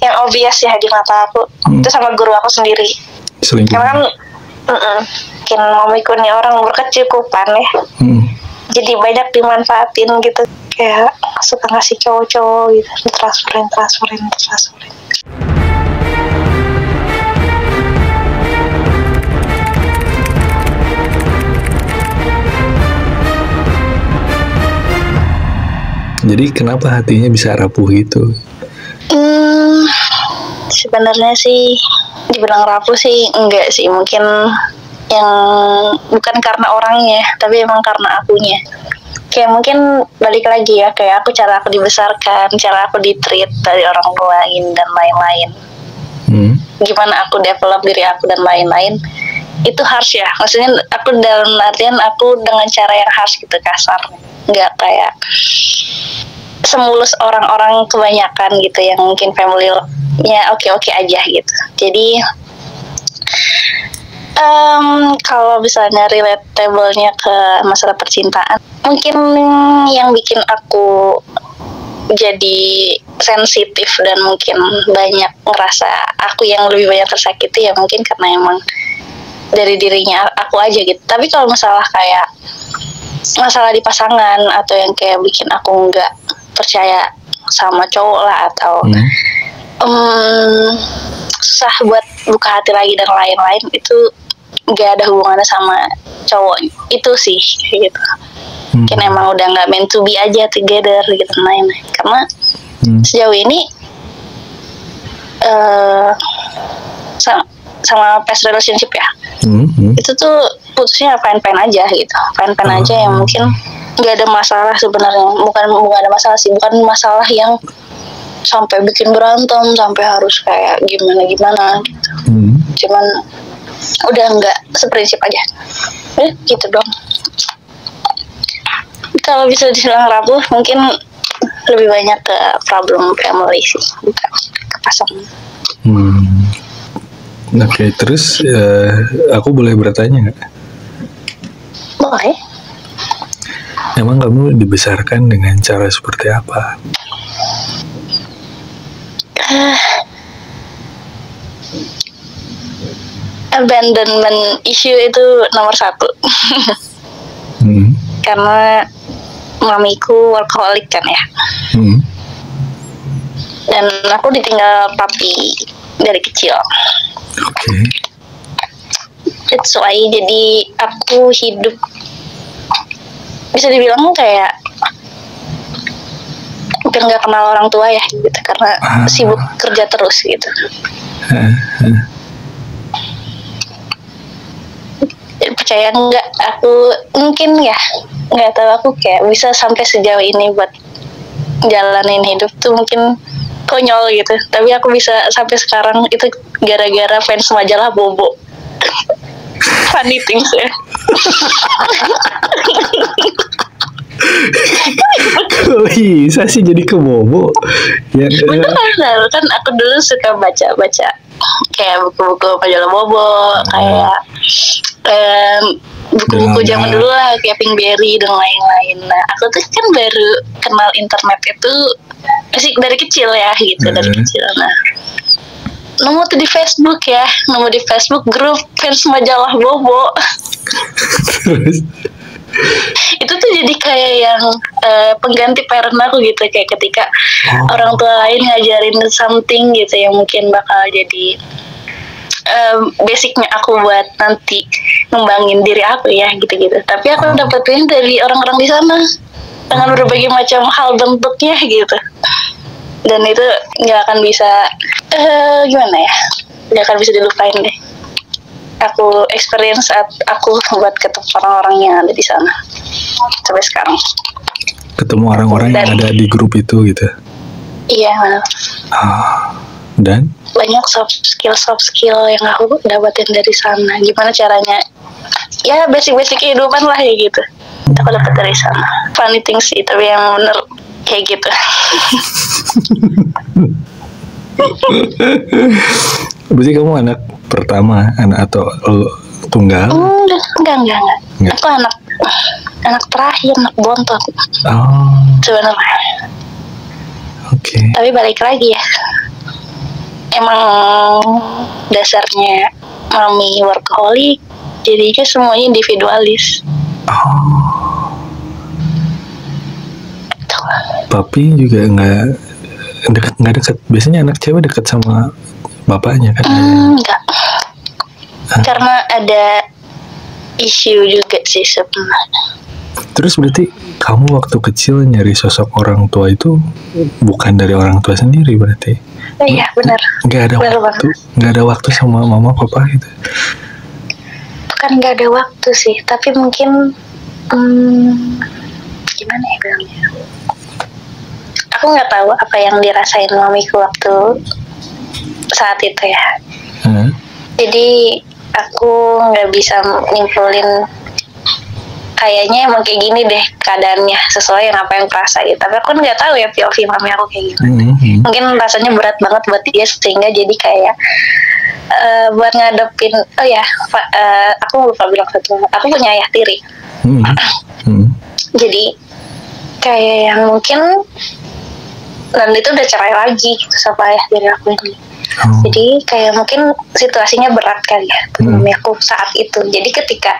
yang obvious ya di mata aku. Itu sama guru aku sendiri. Selingkuh. Karena kan mungkin mamiku nih orang berkecukupan ya. Jadi banyak dimanfaatin gitu, kayak suka ngasih cowok-cowok gitu, transferin. Jadi kenapa hatinya bisa rapuh gitu? Sebenarnya sih dibilang rapuh sih enggak sih, mungkin yang bukan karena orangnya, tapi emang karena akunya. Kayak mungkin balik lagi ya, kayak cara aku dibesarkan, cara aku di-treat dari orang lain dan lain-lain. Gimana aku develop diri aku dan lain-lain, itu harsh ya. Maksudnya aku dalam artian aku dengan cara yang harsh gitu, kasar, nggak kayak semulus orang-orang kebanyakan gitu yang mungkin family-nya oke-oke aja gitu. Jadi kalau misalnya relatable-nya ke masalah percintaan, mungkin yang bikin aku jadi sensitif dan mungkin banyak ngerasa aku yang lebih banyak tersakiti ya mungkin karena emang dari dirinya aku aja gitu. Tapi kalau masalah kayak masalah di pasangan atau yang kayak bikin aku nggak percaya sama cowok lah atau susah buat buka hati lagi dan lain-lain, itu nggak ada hubungannya sama cowok itu sih gitu. Mungkin emang udah nggak meant to be aja together gitu lain-lain. Karena sejauh ini sama past relationship ya, itu tuh putusnya fine-fine aja gitu, fine-fine aja, yang mungkin nggak ada masalah sebenarnya. Bukan ada masalah sih, bukan masalah yang sampai bikin berantem sampai harus kayak gimana gitu. Cuman udah nggak seprinsip aja, gitu dong. Kalau bisa dibilang rapuh, mungkin lebih banyak ke problem family sih, bukan ke pasangan. Oke, terus aku boleh bertanya nggak? Boleh. Emang kamu dibesarkan dengan cara seperti apa? Abandonment issue itu nomor 1. Karena mamiku workaholic kan ya. Dan aku ditinggal papi dari kecil. Oke. That's why jadi aku hidup bisa dibilang kayak hampir nggak kenal orang tua ya gitu, karena sibuk kerja terus gitu. Percaya nggak, aku mungkin ya nggak tahu, aku kayak bisa sampai sejauh ini buat jalanin hidup tuh mungkin konyol gitu, tapi aku bisa sampai sekarang itu gara-gara fans majalah Bobo. Funny things ya. Kok bisa sih jadi ke Bobo? Ya, bener kan aku dulu suka baca kayak buku-buku majalah Bobo, kayak buku-buku zaman dulu lah, kayak Pinkberry dan lain-lain. Nah, aku tuh kan baru kenal internet itu masih dari kecil ya gitu, dari kecil. Nah, nemu tuh di Facebook ya, di Facebook grup fans majalah Bobo. Itu tuh jadi kayak yang pengganti parent aku gitu, kayak ketika orang tua lain ngajarin something gitu yang mungkin bakal jadi basicnya aku buat nanti ngembangin diri aku ya gitu-gitu. Tapi aku dapetin dari orang-orang di sana dengan berbagai macam hal bentuknya gitu. Dan itu nggak akan bisa gimana ya, nggak akan bisa dilupain deh. Aku experience saat aku buat ketemu orang-orang yang ada di sana sampai sekarang. Ketemu orang-orang yang ada di grup itu gitu. Iya. Dan banyak soft skill yang aku dapetin dari sana. Gimana caranya? Ya basic kehidupan lah ya gitu. Itu aku dapet dari sana. Funny things sih, tapi yang bener kayak gitu. Berarti kamu anak pertama, atau tunggal? Enggak. Aku anak terakhir, anak bontot. Sebenarnya. Oke. Tapi balik lagi ya, emang dasarnya mami workaholic, jadinya semuanya individualis. Papi juga nggak dekat. Biasanya anak cewek dekat sama bapaknya kan? Enggak. Karena ada isu juga sih sebenarnya. Terus berarti kamu waktu kecil nyari sosok orang tua itu bukan dari orang tua sendiri berarti? Iya benar. Nggak ada waktu sama mama papa gitu? Bukan nggak ada waktu sih, tapi mungkin gimana ya bilangnya? Aku nggak tahu apa yang dirasain mamiku waktu saat itu ya. Jadi aku nggak bisa nyimpulin kayaknya emang kayak gini deh keadaannya sesuai yang apa yang kerasa gitu. Tapi aku nggak tahu ya POV mami aku kayak gimana. Mungkin rasanya berat banget buat dia sehingga jadi kayak buat ngadepin. Oh ya, aku lupa bilang satu. Aku punya ayah tiri. Jadi kayak yang mungkin dan itu udah cerai lagi gitu sama ayah tiri aku ini. Jadi kayak mungkin situasinya berat kali ya mami aku saat itu. Jadi ketika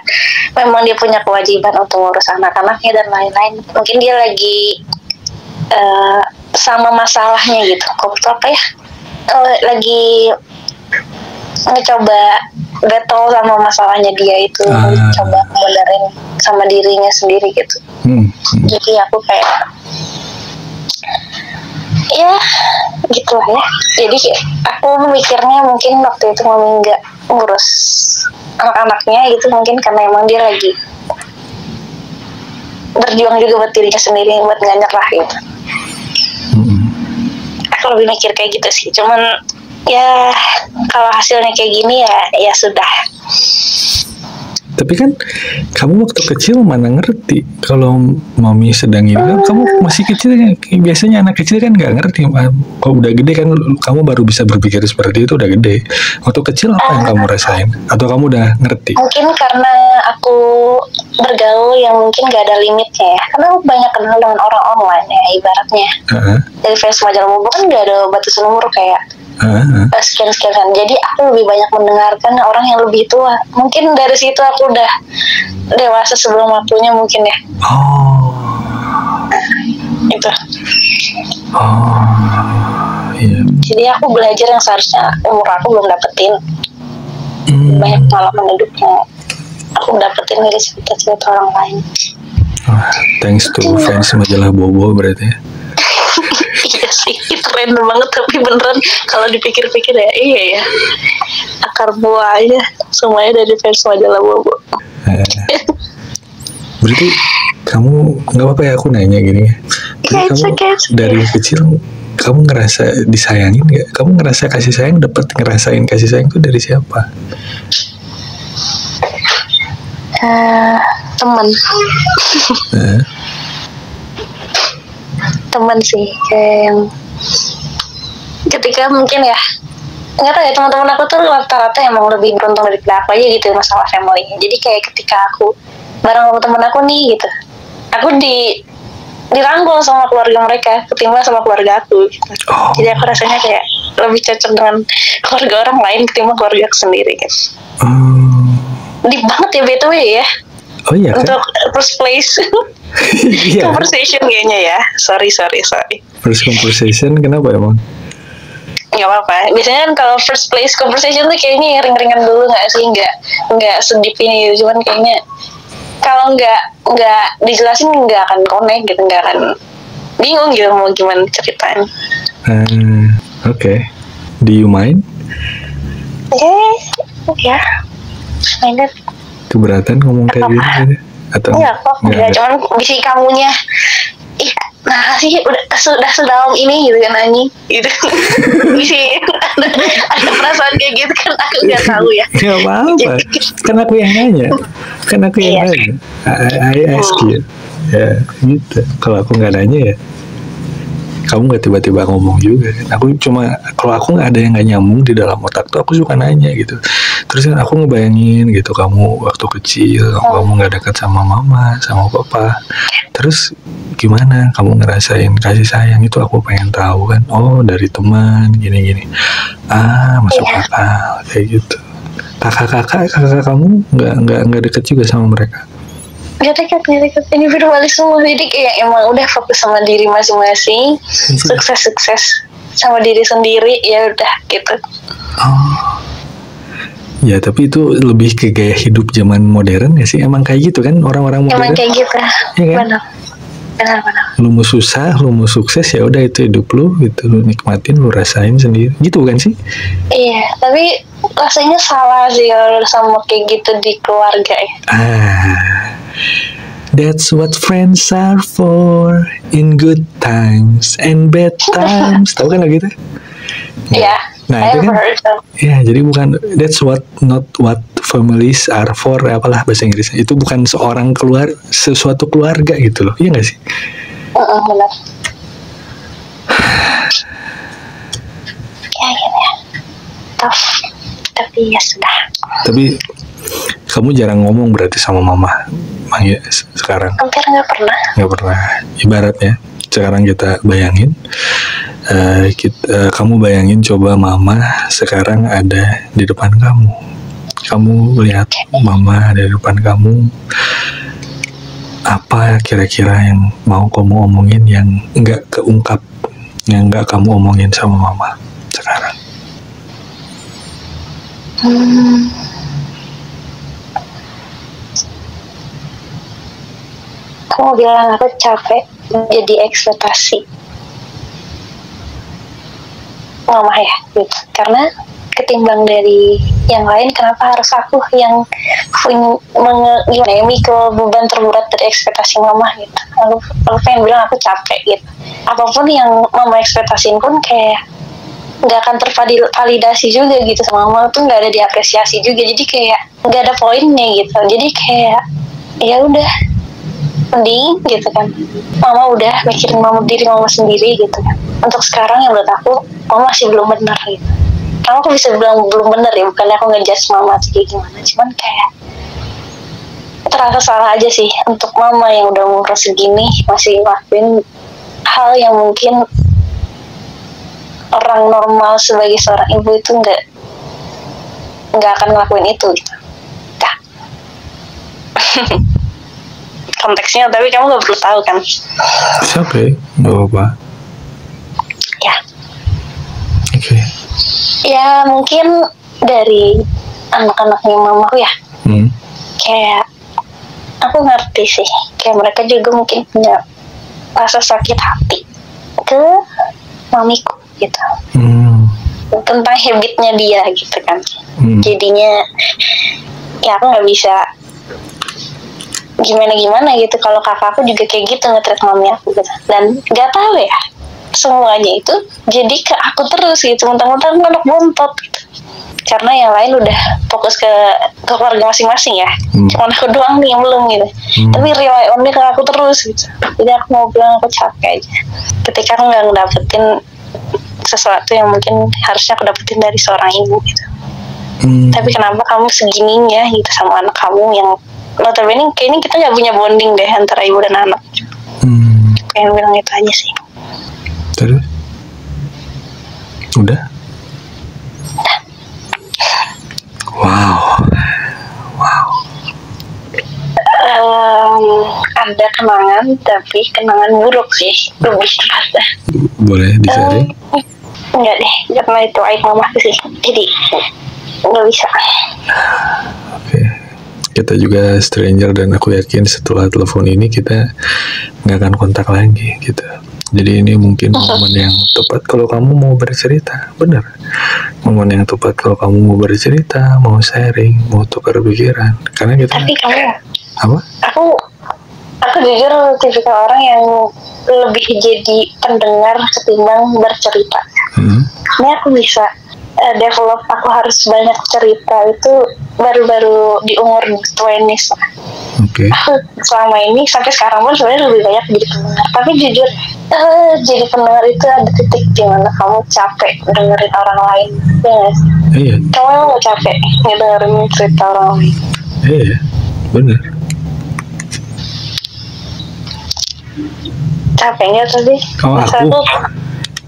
memang dia punya kewajiban untuk ngurus anak-anaknya dan lain-lain, mungkin dia lagi sama masalahnya gitu. Kok apa ya? Lagi ngecoba battle sama masalahnya dia itu, coba benerin sama dirinya sendiri gitu. Jadi aku kayak ya gitu lah ya. Jadi aku mikirnya mungkin waktu itu mami nggak ngurus anak-anaknya gitu, mungkin karena emang dia lagi berjuang juga buat dirinya sendiri, buat nggak nyerah gitu. Aku lebih mikir kayak gitu sih. Cuman ya kalau hasilnya kayak gini ya sudah. Tapi kan kamu waktu kecil mana ngerti kalau mami sedang ini kan kamu masih kecil kan, biasanya anak kecil kan nggak ngerti. Kalau udah gede kan kamu baru bisa berpikir seperti itu, udah gede. Waktu kecil apa yang kamu rasain? Atau kamu udah ngerti? Mungkin karena aku bergaul yang mungkin nggak ada limitnya ya, karena aku banyak kenal dengan orang online ya ibaratnya. Dari Facebook majalah Bobo kan nggak ada batas umur kayak sekian. Jadi aku lebih banyak mendengarkan orang yang lebih tua. Mungkin dari situ aku udah dewasa sebelum waktunya mungkin ya. Itu. Iya. Jadi aku belajar yang seharusnya umur aku belum dapetin. Banyak pengalaman hidupnya aku dapetin dari cerita-cerita orang lain. Thanks to fans majalah Bobo berarti ya. Iya sih, keren banget, tapi beneran kalau dipikir-pikir ya iya ya, akar buahnya semuanya dari fans majalah Bobo. Berarti kamu nggak apa-apa ya aku nanya gini ya. Dari kecil kamu ngerasa disayangin nggak? Kamu ngerasa kasih sayang, ngerasain kasih sayang itu dari siapa? Teman. Teman sih, kayak yang ketika mungkin ya nggak tahu ya, teman-teman aku tuh rata-rata emang lebih beruntung daripada aku aja gitu masalah family-nya. Jadi kayak ketika aku bareng sama teman aku nih gitu, aku dirangkul sama keluarga mereka ketimbang sama keluarga aku gitu. Jadi aku rasanya kayak lebih cocok dengan keluarga orang lain ketimbang keluarga aku sendiri gitu. Deep banget ya BTW ya. Oh iya kan? Untuk first place conversation kayaknya ya. Sorry. First conversation kenapa emang? Gak apa-apa. Biasanya kan kalau first place conversation tuh kayaknya ring-ringan dulu nggak sih, nggak sedip ini gitu. Cuman kayaknya kalau nggak dijelasin nggak akan connect gitu, nggak akan bingung gitu mau gimana ceritanya. Okay. Do you mind? Ya. Minded. Keberatan ngomong kayak gitu atau enggak, cuman bisi kamunya nah sih sudah sedalam ini gitu kan anjing gitu. Bisi ada perasaan kayak gitu kan aku nggak tahu ya. Nggak apa-apa, kan aku yang nanya. I ask you ya gitu. Kalau aku nggak nanya ya kamu nggak tiba-tiba ngomong juga kan. Kalau aku nggak ada yang nggak nyambung di dalam otak tuh aku suka nanya gitu. Terus kan aku ngebayangin gitu kamu waktu kecil kamu nggak dekat sama mama sama papa. Terus gimana kamu ngerasain kasih sayang itu, aku pengen tahu kan. Oh dari teman gini-gini. Masuk Iya. akal kayak gitu. Kakak kamu nggak deket juga sama mereka? Gak dekat. Individualis semua. Jadi kayak emang udah fokus sama diri masing-masing. Sukses sama diri sendiri. Ya udah gitu. Oh. Ya tapi itu lebih ke gaya hidup zaman modern ya sih. Emang kayak gitu kan orang-orang modern. Emang kayak gitu. Ya kan? Benar. Lu mau susah, lu mau sukses, ya udah itu hidup lu gitu. Lu nikmatin, lu rasain sendiri. Gitu kan sih? Iya, tapi rasanya salah sih kalau sama kayak gitu di keluarga ya. That's what friends are for, in good times and bad times. Tahu kan lagu itu? Iya. Nah itu kan, ya jadi bukan that's what not what families are for, apalah bahasa Inggrisnya. Itu bukan sesuatu keluarga gitu loh, iya nggak sih? Benar. Ya gitu ya. Tough. Tapi ya sudah. Tapi kamu jarang ngomong berarti sama mama, ya, sekarang? Hampir nggak pernah. Nggak pernah. Ibaratnya sekarang kita bayangin. Kamu bayangin coba mama sekarang ada di depan kamu. Kamu lihat mama ada di depan kamu. Apa kira-kira yang mau kamu omongin yang nggak keungkap, yang nggak kamu omongin sama mama sekarang? Aku bilang aku capek jadi ekspektasi mama ya gitu. Karena ketimbang dari yang lain, kenapa harus aku yang mikul beban terberat dari ekspektasi mama gitu. Aku pengen bilang aku capek gitu. Apapun yang mama ekspektasiin pun kayak nggak akan tervalidasi juga gitu sama mama, tuh nggak ada diapresiasi juga, jadi kayak nggak ada poinnya gitu. Jadi kayak ya udah mending gitu kan, mama udah mikirin diri mama sendiri gitu kan. Untuk sekarang yang menurut aku mama masih belum benar gitu. Karena aku bisa bilang belum benar ya, bukannya aku ngejudge mama atau kayak gimana, cuman kayak terasa salah aja sih untuk mama yang udah umur segini masih ngelakuin hal yang mungkin orang normal sebagai seorang ibu itu nggak akan ngelakuin itu gitu. Nah. Konteksnya, tapi kamu nggak perlu tahu kan? Oke, nggak apa-apa. Ya. Oke. Ya mungkin dari anak-anaknya mamaku ya. Kayak aku ngerti sih, kayak mereka juga mungkin punya rasa sakit hati ke mamiku gitu. Tentang habitnya dia gitu kan. Jadinya ya aku nggak bisa gimana gitu kalau kakakku juga kayak gitu nge-treat mami aku gitu. Dan nggak tahu ya, semuanya itu jadi ke aku terus gitu, mentang-mentang anak bontot gitu. Karena yang lain udah fokus ke keluarga masing-masing ya. Cuma aku doang nih yang belum gitu. Tapi rely on ke aku terus gitu. Jadi aku mau bilang aku capek aja ketika aku nggak ngedapetin sesuatu yang mungkin harusnya aku dapetin dari seorang ibu gitu. Tapi kenapa kamu segininya gitu sama anak kamu yang notabene kayaknya kita nggak punya bonding deh antara ibu dan anak. Pengen bilang itu aja sih. Terus? Udah? Wow. Ada kenangan, tapi kenangan buruk sih lebih tepatnya. Boleh di-sharing? Enggak deh, karena itu aib mamaku sih, jadi nggak bisa. Oke. Kita juga stranger dan aku yakin setelah telepon ini kita nggak akan kontak lagi gitu. Jadi ini mungkin momen yang tepat kalau kamu mau bercerita, benar. Momen yang tepat kalau kamu mau bercerita, mau sharing, mau tukar pikiran. Karena kita. Tapi kamu. Apa? Aku jujur tipikal orang yang lebih jadi pendengar ketimbang bercerita. Ini aku bisa develop, aku harus banyak cerita itu baru-baru di umur 20s lah. Aku selama ini sampai sekarang pun sebenarnya lebih banyak jadi pendengar. Tapi jujur jadi pendengar itu ada titik di mana kamu capek dengerin orang lain, ya nggak sih? Iya. Kamu emang nggak capek ngedengerin cerita orang lain? Iya, benar. Capek nggak tadi?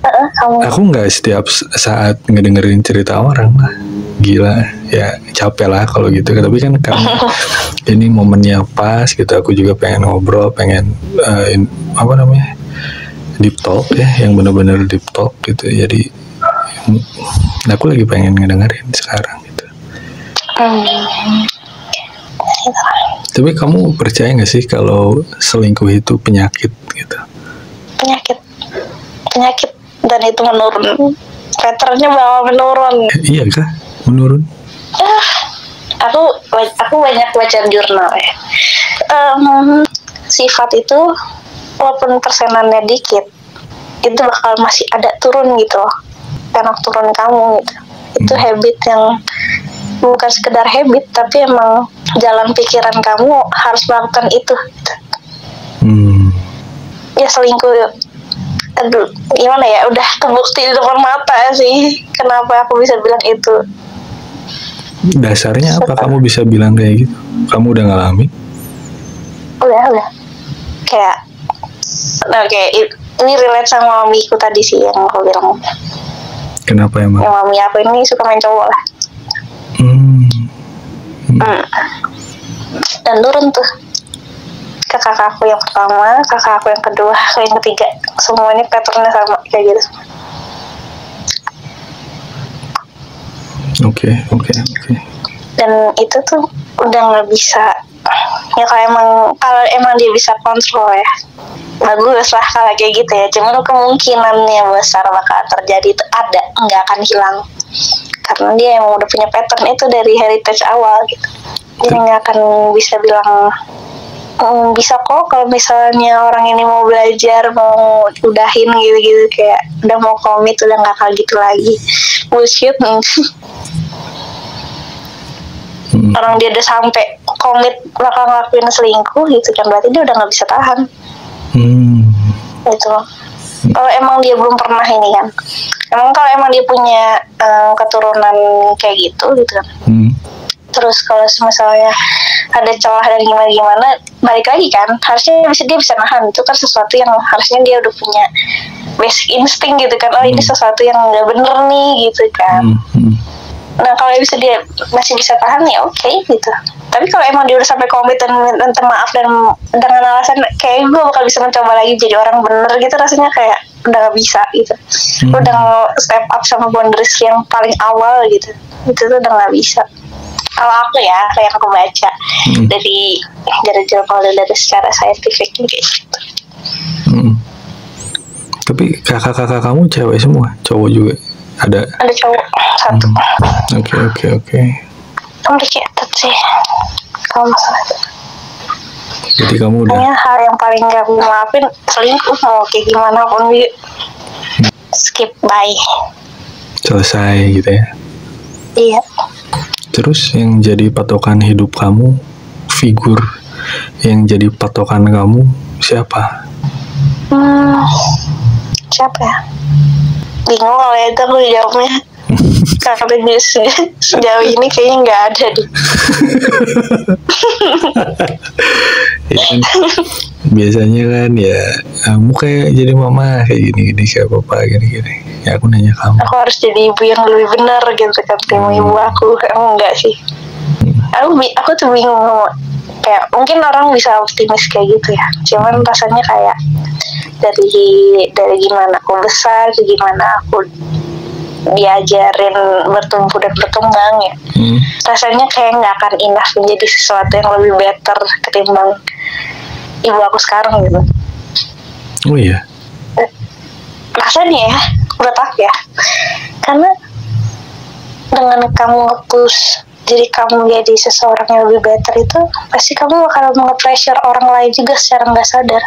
Kamu. Aku nggak setiap saat ngedengerin cerita orang lah, gila ya, capek lah kalau gitu. Tapi kan karena ini momennya pas gitu, aku juga pengen ngobrol, pengen apa namanya, deep talk ya, yang benar-benar deep talk gitu. Jadi aku lagi pengen ngedengerin sekarang gitu. Tapi kamu percaya nggak sih kalau selingkuh itu penyakit gitu? Penyakit dan itu menurun, patternnya bakal menurun. Iya kah? Menurun? Aku banyak baca jurnal ya. Sifat itu walaupun persenannya dikit, itu bakal masih ada turun gitu loh. Karena turun kamu gitu. Itu habit yang bukan sekedar habit, tapi emang jalan pikiran kamu harus melakukan itu gitu. Ya selingkuh, aduh gimana ya, udah terbukti di depan mata sih. Kenapa aku bisa bilang itu? Dasarnya apa kamu bisa bilang kayak gitu? Kamu udah ngalamin? Udah. Kayak oke, ini relate sama mamiku tadi sih yang aku bilang. Kenapa emang? Yang mami aku ini suka main cowok lah. Dan turun tuh ke kakakku yang pertama, kakakku yang kedua, aku yang ketiga. Semuanya patternnya sama kayak gitu. Oke. Dan itu tuh udah nggak bisa. Ya kalau emang dia bisa kontrol ya, bagus lah kalau kayak gitu ya. Cuman kemungkinannya besar bakal terjadi itu ada, nggak akan hilang. Karena dia emang udah punya pattern itu dari heritage awal gitu. Jadi nggak akan bisa bilang bisa kok kalau misalnya orang ini mau belajar, mau udahin gitu-gitu, kayak udah mau komit, udah nggak kayak gitu lagi. Bullshit. Orang dia udah sampai komit bakal ngelakuin selingkuh gitu kan, berarti dia udah nggak bisa tahan. Gitu. Kalau emang dia belum pernah ini kan, kalau emang dia punya keturunan kayak gitu kan. Terus kalau misalnya ada celah dan gimana, balik lagi kan, harusnya dia bisa nahan. Itu kan sesuatu yang harusnya dia udah punya basic insting gitu kan. Oh ini sesuatu yang nggak bener nih gitu kan. Nah kalau dia masih bisa tahan ya oke gitu. Tapi kalau emang dia udah sampai komit dan minta maaf dan dengan alasan kayak gue bakal bisa mencoba lagi jadi orang bener gitu, rasanya kayak udah gak bisa gitu. Udah step up sama boundaries yang paling awal gitu, itu tuh udah gak bisa. Kalau aku ya, kayak aku baca dari jurnal dan dari secara saintifik kayak gitu. Tapi kakak-kakak kamu cewek semua, cowok juga? Ada cowok satu. Oke. Complicated sih kalau masalah itu. Jadi kamu udah. Kayaknya hal yang paling gak aku maafin selingkuh, mau kayak gimana pun skip, bye, selesai gitu ya. Iya. Terus yang jadi patokan hidup kamu, figur yang jadi patokan kamu siapa? Siapa ya? Bingung kalau itu aku jawabnya. Karena sejauh ini kayaknya nggak ada deh. Ya kan, biasanya kan ya kamu kayak jadi mama kayak gini kayak papa gini. Ya aku nanya kamu. Aku harus jadi ibu yang lebih benar gitu kan, tim ibu aku. Enggak sih. Aku tuh bingung. Kayak mungkin orang bisa optimis kayak gitu ya. Cuman rasanya kayak dari gimana aku besar, gimana aku diajarin bertumbuh dan berkembang ya, rasanya kayak nggak akan enough menjadi sesuatu yang lebih better ketimbang ibu aku sekarang gitu. Oh iya, rasanya ya, menurut aku ya, karena dengan kamu nge-push jadi kamu jadi seseorang yang lebih better itu, pasti kamu bakal nge-pressure orang lain juga secara nggak sadar.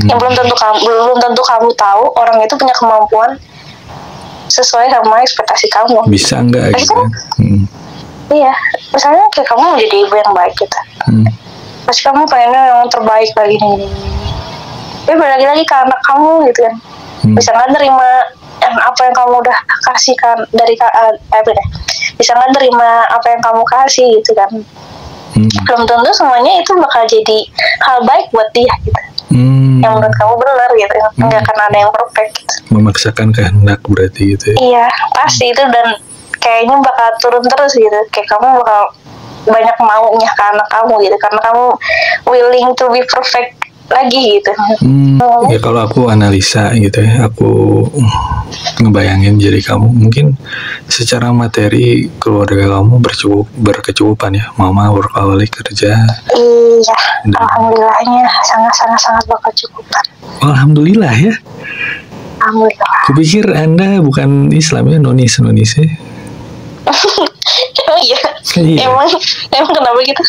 Yang belum tentu kamu tahu orang itu punya kemampuan sesuai sama ekspektasi kamu. Bisa enggak gitu? Iya, misalnya kayak kamu mau jadi ibu yang baik gitu. Pasti kamu pengennya yang terbaik lagi nih. Tapi lagi ke anak kamu gitu kan. Bisa nggak nerima yang apa yang kamu udah kasihkan dari bisa nggak nerima apa yang kamu kasih gitu kan. Belum tentu semuanya itu bakal jadi hal baik buat dia gitu. yang menurut kamu benar gitu. Nggak akan ada yang perfect gitu. Memaksakan kehendak berarti gitu ya. Iya pasti itu, dan kayaknya bakal turun terus gitu, kayak kamu bakal banyak maunya ke anak kamu gitu, karena kamu willing to be perfect lagi gitu. Ya kalau aku analisa gitu ya, aku ngebayangin jadi kamu mungkin secara materi keluarga kamu berkecukupan ya, mama workaholic kerja. Iya, alhamdulillahnya sangat berkecukupan. Alhamdulillah ya. Alhamdulillah. Kupikir Anda bukan Islam ya, nonis ya. Iya. Iya. Emang kenapa gitu?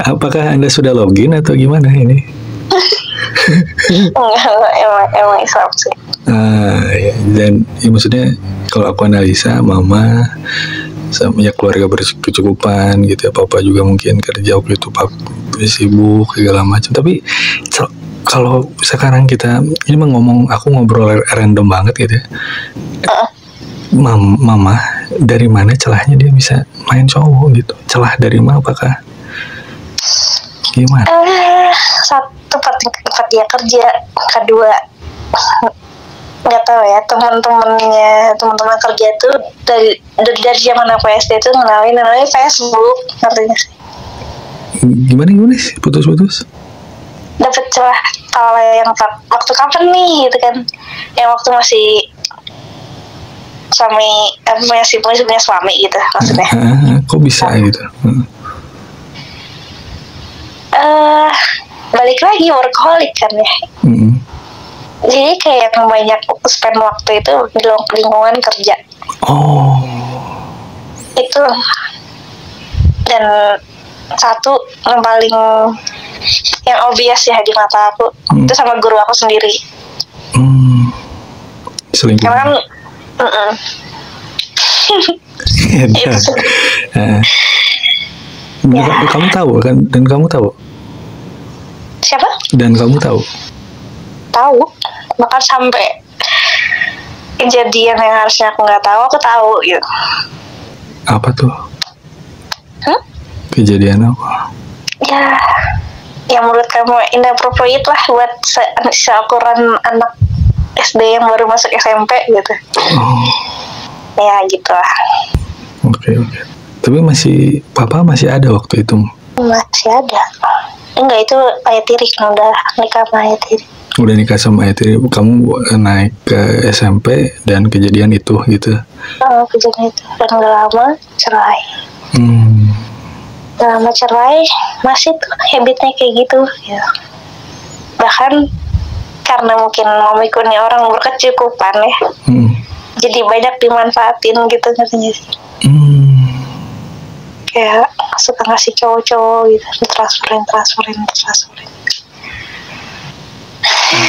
Apakah Anda sudah login atau gimana ini? Enggak, emang Islam sih. Ya. Dan ya maksudnya kalau aku analisa mama sama ya keluarga berkecukupan gitu ya, papa juga mungkin kerja waktu itu papa sibuk segala macam. Tapi kalau sekarang kita ini ngomong, aku ngobrol random banget gitu ya. Mama dari mana celahnya dia bisa main cowok gitu? Celah dari mana, apakah gimana? Satu tempat dia kerja, kedua nggak tahu ya, teman-teman kerja tuh dari zaman aku SD tuh namanya Facebook, artinya sih. Gimana sih, putus-putus? Dapat celah kalau yang waktu kapan nih gitu kan, yang waktu masih masih punya suami gitu maksudnya. Kok bisa gitu? Balik lagi workaholic kan ya. Jadi kayak yang banyak spend waktu itu di lingkungan kerja. Oh. Itu. Dan satu yang paling yang obvious ya di mata aku itu sama guru aku sendiri. Selingkuh. Karena kan itu kamu tahu kan, dan kamu tahu siapa? Dan kamu tahu bahkan sampai kejadian yang harusnya aku nggak tahu, aku tahu gitu. Apa tuh? Kejadian apa? Ya menurut kamu inappropriate lah buat seukuran anak SD yang baru masuk SMP gitu. Ya gitu lah. Oke. Tapi papa masih ada waktu itu? Masih ada. Enggak, itu ayah tiri kan, udah nikah sama ayah tiri. Udah nikah sama ayah tiri. Kamu naik ke SMP dan kejadian itu gitu? Kejadian itu. Dan gak lama cerai. Gak lama cerai, masih tuh habitnya kayak gitu ya. Bahkan karena mungkin memikulnya orang berkecukupan ya, jadi banyak dimanfaatin gitu katanya sih. Kayak suka ngasih cowok-cowok gitu, ditransferin.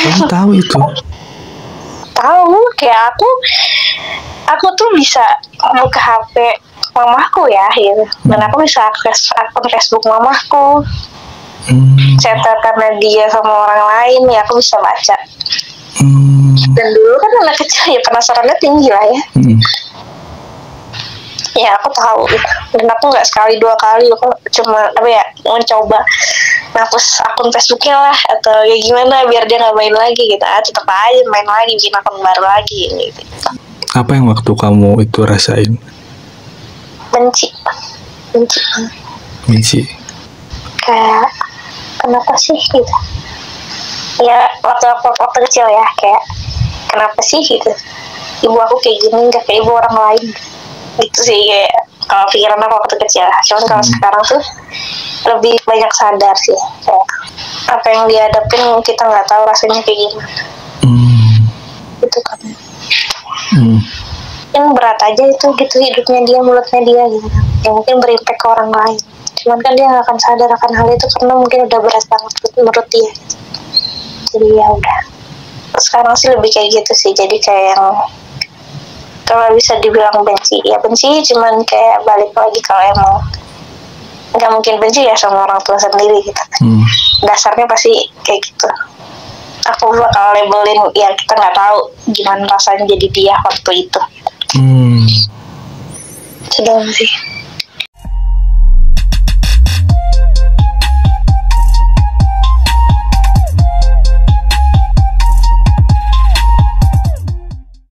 Kamu tahu itu? Tahu, kayak aku tuh bisa buka HP mamaku ya gitu, dan aku bisa akses akun Facebook mamaku. Karena dia sama orang lain ya aku bisa baca. Dan dulu kan anak kecil ya penasarannya tinggi lah ya. Ya aku tahu gitu. Dan aku nggak sekali dua kali, aku cuma mencoba ngapus akun Facebooknya lah atau ya gimana biar dia nggak main lagi gitu. Tetap aja main lagi, bikin akun baru lagi gitu. Apa yang waktu kamu itu rasain? Benci. Kayak kenapa sih gitu? Ya waktu kecil ya, kayak kenapa sih gitu? Ibu aku kayak gini, nggak kayak ibu orang lain. Gitu sih kayak kalau pikiran aku waktu kecil. Cuman kalau sekarang tuh lebih banyak sadar sih, kayak apa yang dihadapin kita nggak tahu rasanya kayak gimana. Gitu kan. Yang berat aja itu gitu hidupnya dia, mulutnya dia gitu. Yang mungkin berimpact ke orang lain. Cuman kan dia nggak akan sadar akan hal itu karena mungkin udah berat banget menurut dia gitu. Jadi ya udah. Sekarang sih lebih kayak gitu sih. Jadi kayak yang kalau bisa dibilang benci, ya benci, cuman kayak balik lagi kalau emang nggak mungkin benci ya sama orang tua sendiri gitu. Dasarnya pasti kayak gitu. Aku bakal labelin ya kita nggak tahu gimana rasanya jadi dia waktu itu. Sudah sih.